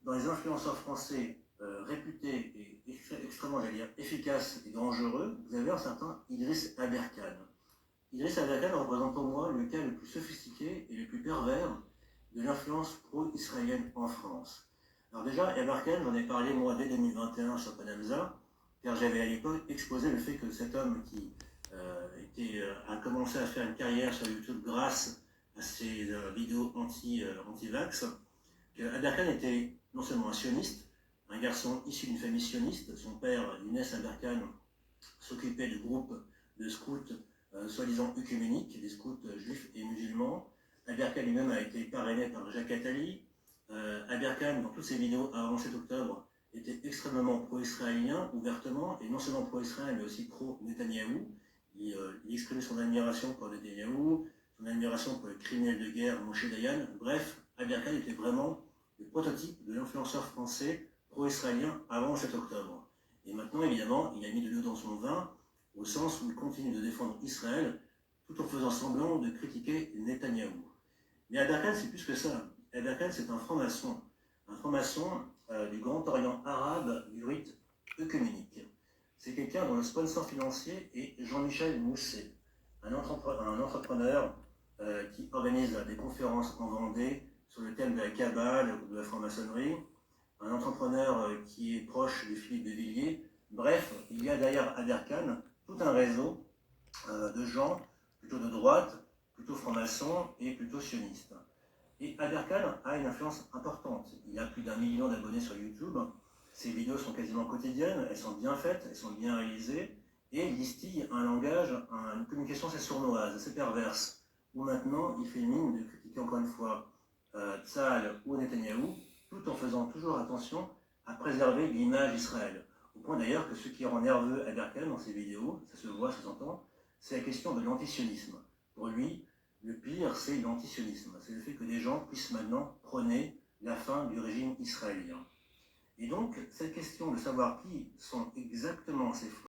dans les influenceurs français réputés et extrêmement, j'allais dire, efficaces et dangereux, vous avez un certain Idriss Aberkan. Idriss Aberkan représente pour moi le cas le plus sophistiqué et le plus pervers de l'influence pro-israélienne en France. Alors déjà, Aberkan, j'en ai parlé moi dès 2021 sur Panamza, car j'avais à l'époque exposé le fait que cet homme qui a commencé à faire une carrière sur YouTube grâce à ses vidéos anti-vax, Aberkan était non seulement un sioniste, un garçon issu d'une famille sioniste. Son père, Younes Aberkan, s'occupait du groupe de scouts soi-disant œcuméniques, des scouts juifs et musulmans. Aberkan lui-même a été parrainé par Jacques Attali. Aberkan, dans toutes ses vidéos avant 7 octobre, était extrêmement pro-israélien, ouvertement, et non seulement pro-israël, mais aussi pro-Netanyahou. Il exprimait son admiration pour Netanyahou, son admiration pour le criminel de guerre Moshe Dayan. Bref, Aberkan était vraiment le prototype de l'influenceur français pro-israélien avant le 7 octobre. Et maintenant, évidemment, il a mis de l'eau dans son vin, au sens où il continue de défendre Israël, tout en faisant semblant de critiquer Netanyahou. Mais Aberkan, c'est plus que ça. Aberkan, c'est un franc-maçon du Grand Orient arabe du rite œcuménique. C'est quelqu'un dont le sponsor financier est Jean-Michel Mousset, un entrepreneur qui organise des conférences en Vendée sur le thème de la Kabbale ou de la franc-maçonnerie, un entrepreneur qui est proche de Philippe de Villiers. Bref, il y a derrière Aberkan tout un réseau de gens plutôt de droite, plutôt franc-maçons et plutôt sionistes. Et Aberkan a une influence importante. Il a plus d'1 million d'abonnés sur YouTube. Ses vidéos sont quasiment quotidiennes, elles sont bien faites, elles sont bien réalisées, et il distille un langage, une communication assez sournoise, assez perverse, où maintenant il fait mine de critiquer encore une fois Tzahal ou Netanyahou, tout en faisant toujours attention à préserver l'image d'Israël. Au point d'ailleurs que ce qui rend nerveux Aberkan dans ses vidéos, ça se voit, ça s'entend, c'est la question de l'antisionisme. Pour lui, le pire, c'est l'antisionisme. C'est le fait que des gens puissent maintenant prôner la fin du régime israélien. Et donc, cette question de savoir qui sont exactement